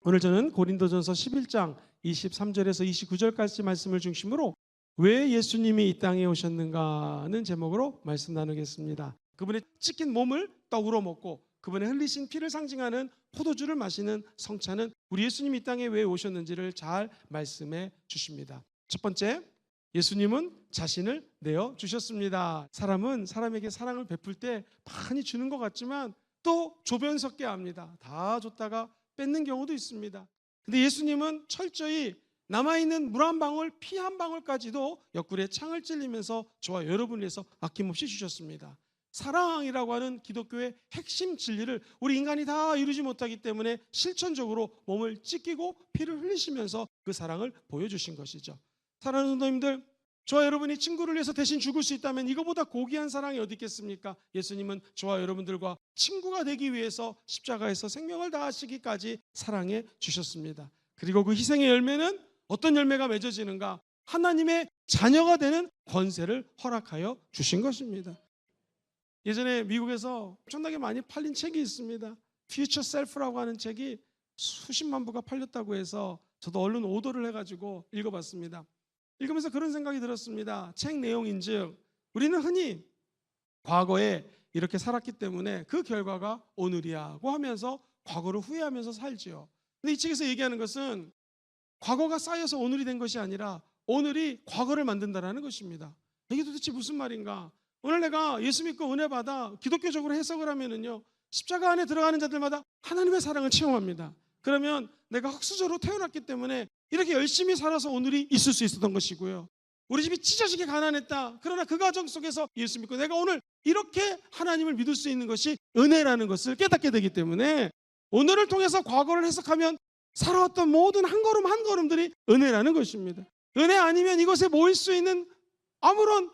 오늘 저는 고린도전서 11장 23절에서 29절까지 말씀을 중심으로 왜 예수님이 이 땅에 오셨는가 하는 제목으로 말씀 나누겠습니다. 그분의 찢긴 몸을 떡으로 먹고 그분의 흘리신 피를 상징하는 포도주를 마시는 성찬은 우리 예수님이 이 땅에 왜 오셨는지를 잘 말씀해 주십니다. 첫 번째, 예수님은 자신을 내어 주셨습니다. 사람은 사람에게 사랑을 베풀 때 많이 주는 것 같지만 또 조변 섞게 합니다. 다 줬다가 뺏는 경우도 있습니다. 근데 예수님은 철저히 남아있는 물 한 방울, 피 한 방울까지도 옆구리에 창을 찔리면서 저와 여러분을 위해서 아낌없이 주셨습니다. 사랑이라고 하는 기독교의 핵심 진리를 우리 인간이 다 이루지 못하기 때문에 실천적으로 몸을 찢기고 피를 흘리시면서 그 사랑을 보여주신 것이죠. 사랑하는 성도님들, 저와 여러분이 친구를 위해서 대신 죽을 수 있다면 이거보다 고귀한 사랑이 어디 있겠습니까? 예수님은 저와 여러분들과 친구가 되기 위해서 십자가에서 생명을 다하시기까지 사랑해 주셨습니다. 그리고 그 희생의 열매는 어떤 열매가 맺어지는가? 하나님의 자녀가 되는 권세를 허락하여 주신 것입니다. 예전에 미국에서 엄청나게 많이 팔린 책이 있습니다. Future Self라고 하는 책이 수십만 부가 팔렸다고 해서 저도 얼른 오더를 해가지고 읽어봤습니다. 읽으면서 그런 생각이 들었습니다. 책 내용인즉 우리는 흔히 과거에 이렇게 살았기 때문에 그 결과가 오늘이야고 하면서 과거를 후회하면서 살지요. 근데 이 책에서 얘기하는 것은 과거가 쌓여서 오늘이 된 것이 아니라 오늘이 과거를 만든다는 것입니다. 이게 도대체 무슨 말인가? 오늘 내가 예수 믿고 은혜 받아 기독교적으로 해석을 하면은요, 십자가 안에 들어가는 자들마다 하나님의 사랑을 체험합니다. 그러면 내가 흙수저로 태어났기 때문에 이렇게 열심히 살아서 오늘이 있을 수 있었던 것이고요. 우리 집이 찢어지게 가난했다. 그러나 그 과정 속에서 예수 믿고 내가 오늘 이렇게 하나님을 믿을 수 있는 것이 은혜라는 것을 깨닫게 되기 때문에 오늘을 통해서 과거를 해석하면 살아왔던 모든 한 걸음 한 걸음들이 은혜라는 것입니다. 은혜 아니면 이것에 모일 수 있는 아무런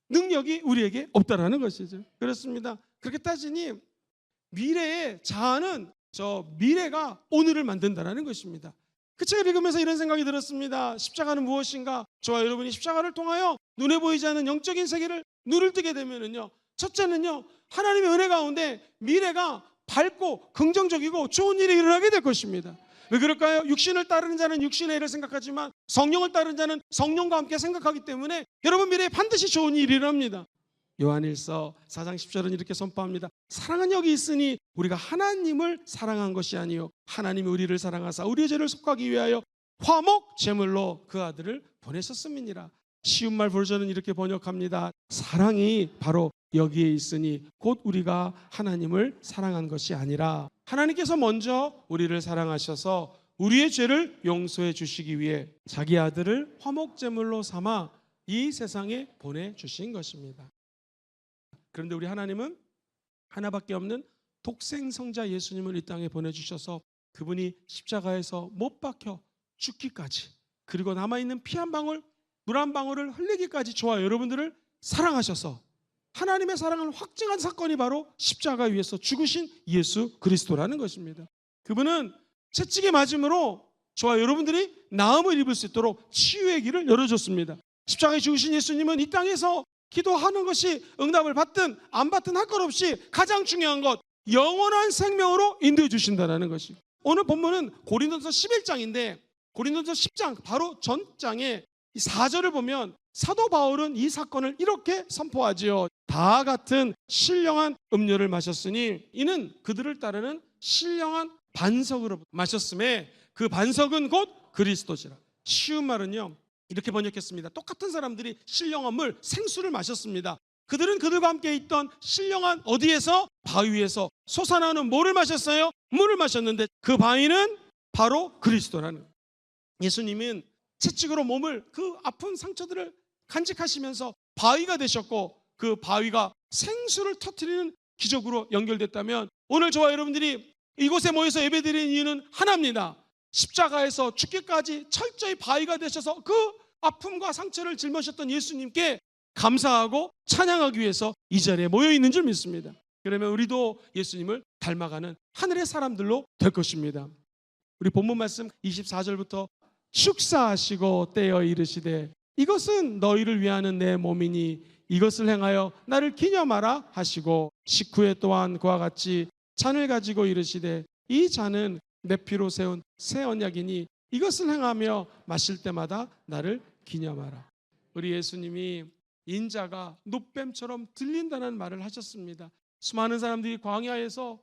능력이 우리에게 없다라는 것이죠. 그렇습니다. 그렇게 따지니 미래의 자아는 저 미래가 오늘을 만든다라는 것입니다. 그 책을 읽으면서 이런 생각이 들었습니다. 십자가는 무엇인가? 저와 여러분이 십자가를 통하여 눈에 보이지 않는 영적인 세계를 눈을 뜨게 되면은요, 첫째는요, 하나님의 은혜 가운데 미래가 밝고 긍정적이고 좋은 일이 일어나게 될 것입니다. 왜 그럴까요? 육신을 따르는 자는 육신의 일을 생각하지만 성령을 따르는 자는 성령과 함께 생각하기 때문에 여러분 미래에 반드시 좋은 일이 일어납니다. 요한일서 4장 10절은 이렇게 선포합니다. 사랑은 여기 있으니 우리가 하나님을 사랑한 것이 아니요 하나님이 우리를 사랑하사 우리의 죄를 속하기 위하여 화목 제물로 그 아들을 보내셨음이니라. 쉬운 말 버전은 이렇게 번역합니다. 사랑이 바로 여기에 있으니 곧 우리가 하나님을 사랑한 것이 아니라 하나님께서 먼저 우리를 사랑하셔서 우리의 죄를 용서해 주시기 위해 자기 아들을 화목 제물로 삼아 이 세상에 보내주신 것입니다. 그런데 우리 하나님은 하나밖에 없는 독생성자 예수님을 이 땅에 보내주셔서 그분이 십자가에서 못 박혀 죽기까지, 그리고 남아있는 피 한 방울, 물 한 방울을 흘리기까지 저와 여러분들을 사랑하셔서 하나님의 사랑을 확증한 사건이 바로 십자가 위에서 죽으신 예수 그리스도라는 것입니다. 그분은 채찍에 맞음으로 저와 여러분들이 나음을 입을 수 있도록 치유의 길을 열어줬습니다. 십자가에 죽으신 예수님은 이 땅에서 기도하는 것이 응답을 받든 안 받든 할 것 없이 가장 중요한 것, 영원한 생명으로 인도해 주신다는 것이. 오늘 본문은 고린도서 11장인데 고린도서 10장 바로 전장에 이 4절을 보면 사도 바울은 이 사건을 이렇게 선포하지요. 다 같은 신령한 음료를 마셨으니 이는 그들을 따르는 신령한 반석으로 마셨음에 그 반석은 곧 그리스도시라. 쉬운 말은요, 이렇게 번역했습니다. 똑같은 사람들이 신령한 물, 생수를 마셨습니다. 그들은 그들과 함께 있던 신령한 어디에서? 바위에서 솟아나는 뭐를 마셨어요? 물을 마셨는데 그 바위는 바로 그리스도라는. 예수님은 채찍으로 몸을, 그 아픈 상처들을 간직하시면서 바위가 되셨고 그 바위가 생수를 터뜨리는 기적으로 연결됐다면 오늘 저와 여러분들이 이곳에 모여서 예배드리는 이유는 하나입니다. 십자가에서 죽기까지 철저히 바위가 되셔서 그 아픔과 상처를 짊어졌던 예수님께 감사하고 찬양하기 위해서 이 자리에 모여 있는 줄 믿습니다. 그러면 우리도 예수님을 닮아가는 하늘의 사람들로 될 것입니다. 우리 본문 말씀 24절부터 축사하시고 떼어 이르시되 이것은 너희를 위하는 내 몸이니 이것을 행하여 나를 기념하라 하시고 식후에 또한 그와 같이 잔을 가지고 이르시되 이 잔은 내 피로 세운 새 언약이니 이것을 행하며 마실 때마다 나를 기념하라. 우리 예수님이 인자가 노뱀처럼 들린다는 말을 하셨습니다. 수많은 사람들이 광야에서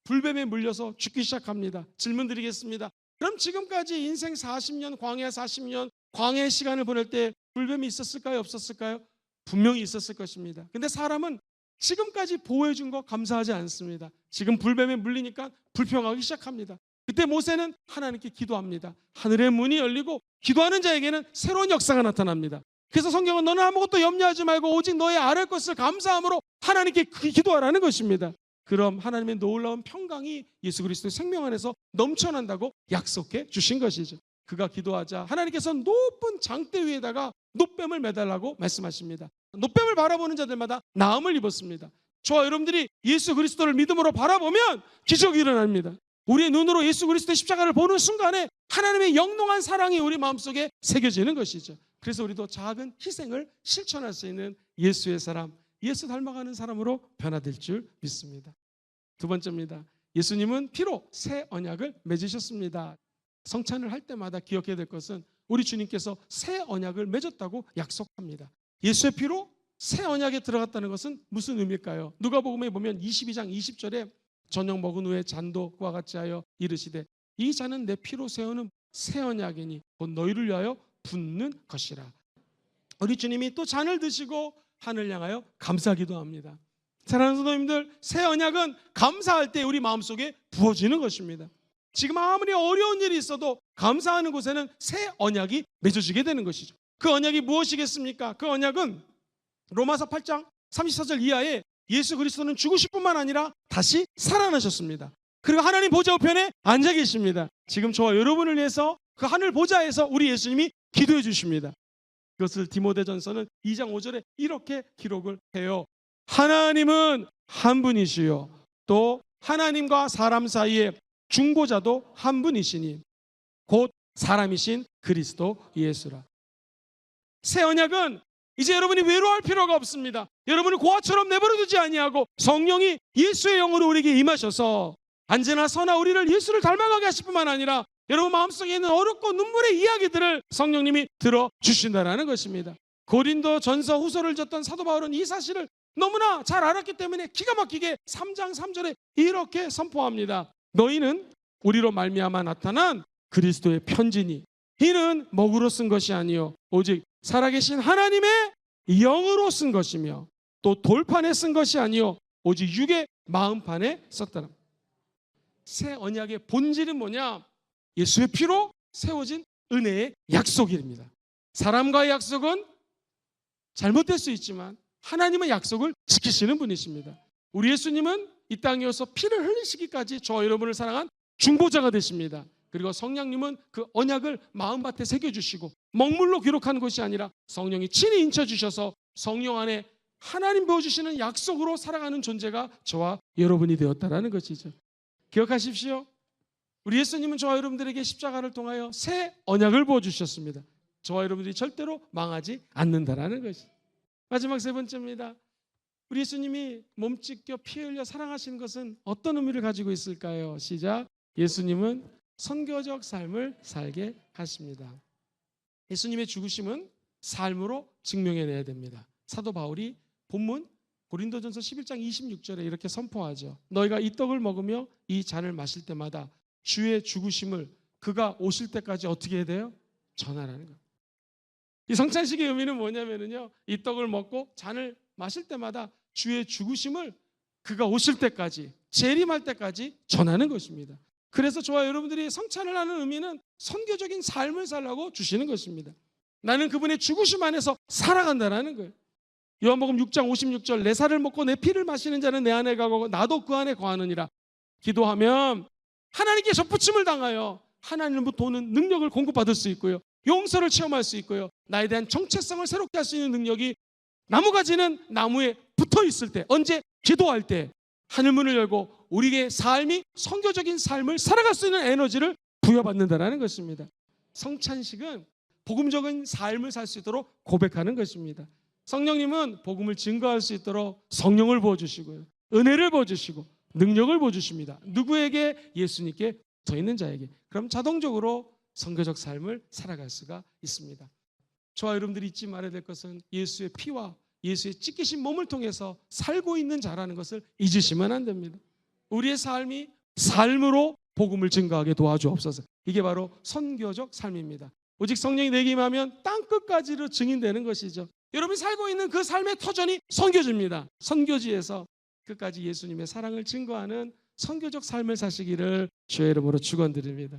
불뱀에 물려서 죽기 시작합니다. 질문 드리겠습니다. 그럼 지금까지 인생 40년, 광야 40년, 광야의 시간을 보낼 때 불뱀이 있었을까요? 없었을까요? 분명히 있었을 것입니다. 근데 사람은 지금까지 보호해 준 거 감사하지 않습니다. 지금 불뱀에 물리니까 불평하기 시작합니다. 그때 모세는 하나님께 기도합니다. 하늘의 문이 열리고 기도하는 자에게는 새로운 역사가 나타납니다. 그래서 성경은 너는 아무것도 염려하지 말고 오직 너의 아뢰 것을 감사함으로 하나님께 기도하라는 것입니다. 그럼 하나님의 놀라운 평강이 예수 그리스도의 생명 안에서 넘쳐난다고 약속해 주신 것이죠. 그가 기도하자 하나님께서 높은 장대 위에다가 노뱀을 매달라고 말씀하십니다. 노뱀을 바라보는 자들마다 나음을 입었습니다. 저와 여러분들이 예수 그리스도를 믿음으로 바라보면 기적이 일어납니다. 우리의 눈으로 예수 그리스도의 십자가를 보는 순간에 하나님의 영롱한 사랑이 우리 마음속에 새겨지는 것이죠. 그래서 우리도 작은 희생을 실천할 수 있는 예수의 사람, 예수 닮아가는 사람으로 변화될 줄 믿습니다. 두 번째입니다. 예수님은 피로 새 언약을 맺으셨습니다. 성찬을 할 때마다 기억해야 될 것은 우리 주님께서 새 언약을 맺었다고 약속합니다. 예수의 피로 새 언약에 들어갔다는 것은 무슨 의미일까요? 누가복음에 보면 22장 20절에 저녁 먹은 후에 잔도 그와 같이 하여 이르시되 이 잔은 내 피로 세우는 새 언약이니 곧 너희를 위하여 붓는 것이라. 우리 주님이 또 잔을 드시고 하늘 향하여 감사기도 합니다. 사랑하는 성도님들, 새 언약은 감사할 때 우리 마음속에 부어지는 것입니다. 지금 아무리 어려운 일이 있어도 감사하는 곳에는 새 언약이 맺어지게 되는 것이죠. 그 언약이 무엇이겠습니까? 그 언약은 로마서 8장 34절 이하에 예수 그리스도는 죽으실 뿐만 아니라 다시 살아나셨습니다. 그리고 하나님 보좌 우편에 앉아 계십니다. 지금 저와 여러분을 위해서 그 하늘 보좌에서 우리 예수님이 기도해 주십니다. 그것을 디모데전서는 2장 5절에 이렇게 기록을 해요. 하나님은 한 분이시요 또 하나님과 사람 사이에 중보자도 한 분이시니 곧 사람이신 그리스도 예수라. 새 언약은 이제 여러분이 외로워할 필요가 없습니다. 여러분을 고아처럼 내버려두지 아니하고 성령이 예수의 영으로 우리에게 임하셔서 언제나 서나 우리를 예수를 닮아가게 하실 뿐만 아니라 여러분 마음속에 있는 어렵고 눈물의 이야기들을 성령님이 들어주신다는 것입니다. 고린도 전서 후서를 줬던 사도 바울은 이 사실을 너무나 잘 알았기 때문에 기가 막히게 3장 3절에 이렇게 선포합니다. 너희는 우리로 말미암아 나타난 그리스도의 편지니 이는 먹으로 쓴 것이 아니요 오직 살아계신 하나님의 영으로 쓴 것이며 또 돌판에 쓴 것이 아니요 오직 육의 마음판에 썼다는. 새 언약의 본질은 뭐냐? 예수의 피로 세워진 은혜의 약속입니다. 사람과의 약속은 잘못될 수 있지만 하나님은 약속을 지키시는 분이십니다. 우리 예수님은 이 땅에 오셔서 피를 흘리시기까지 저와 여러분을 사랑한 중보자가 되십니다. 그리고 성령님은 그 언약을 마음밭에 새겨주시고 먹물로 기록하는 것이 아니라 성령이 친히 인쳐주셔서 성령 안에 하나님 보여주시는 약속으로 살아가는 존재가 저와 여러분이 되었다는 것이죠. 기억하십시오. 우리 예수님은 저와 여러분들에게 십자가를 통하여 새 언약을 부어주셨습니다. 저와 여러분들이 절대로 망하지 않는다라는 것이죠. 마지막 세 번째입니다. 우리 예수님이 몸 찢겨 피 흘려 사랑하시는 것은 어떤 의미를 가지고 있을까요? 시작. 예수님은 선교적 삶을 살게 하십니다. 예수님의 죽으심은 삶으로 증명해내야 됩니다. 사도 바울이 본문 고린도전서 11장 26절에 이렇게 선포하죠. 너희가 이 떡을 먹으며 이 잔을 마실 때마다 주의 죽으심을 그가 오실 때까지 어떻게 해야 돼요? 전하라는 거예요. 이 성찬식의 의미는 뭐냐면요, 이 떡을 먹고 잔을 마실 때마다 주의 죽으심을 그가 오실 때까지, 재림할 때까지 전하는 것입니다. 그래서 저와 여러분들이 성찬을 하는 의미는 선교적인 삶을 살라고 주시는 것입니다. 나는 그분의 죽으심 안에서 살아간다는 거예요. 요한복음 6장 56절 내 살을 먹고 내 피를 마시는 자는 내 안에 가고 나도 그 안에 거하느니라. 기도하면 하나님께 접붙임을 당하여 하나님으로부터는 능력을 공급받을 수 있고요, 용서를 체험할 수 있고요, 나에 대한 정체성을 새롭게 할 수 있는 능력이 나무가지는 나무에 붙어 있을 때, 언제? 기도할 때 하늘문을 열고 우리의 삶이 선교적인 삶을 살아갈 수 있는 에너지를 부여받는다는 것입니다. 성찬식은 복음적인 삶을 살 수 있도록 고백하는 것입니다. 성령님은 복음을 증거할 수 있도록 성령을 부어주시고요, 은혜를 부어주시고 능력을 부어주십니다. 누구에게? 예수님께 붙어 있는 자에게, 그럼 자동적으로 선교적 삶을 살아갈 수가 있습니다. 저와 여러분들이 잊지 말아야 될 것은 예수의 피와 예수의 찢기신 몸을 통해서 살고 있는 자라는 것을 잊으시면 안 됩니다. 우리의 삶이 삶으로 복음을 증거하게 도와주옵소서. 이게 바로 선교적 삶입니다. 오직 성령이 내게 임하면 땅끝까지로 증인되는 것이죠. 여러분이 살고 있는 그 삶의 터전이 선교지입니다. 선교지에서 끝까지 예수님의 사랑을 증거하는 선교적 삶을 사시기를 주의 이름으로 축원드립니다.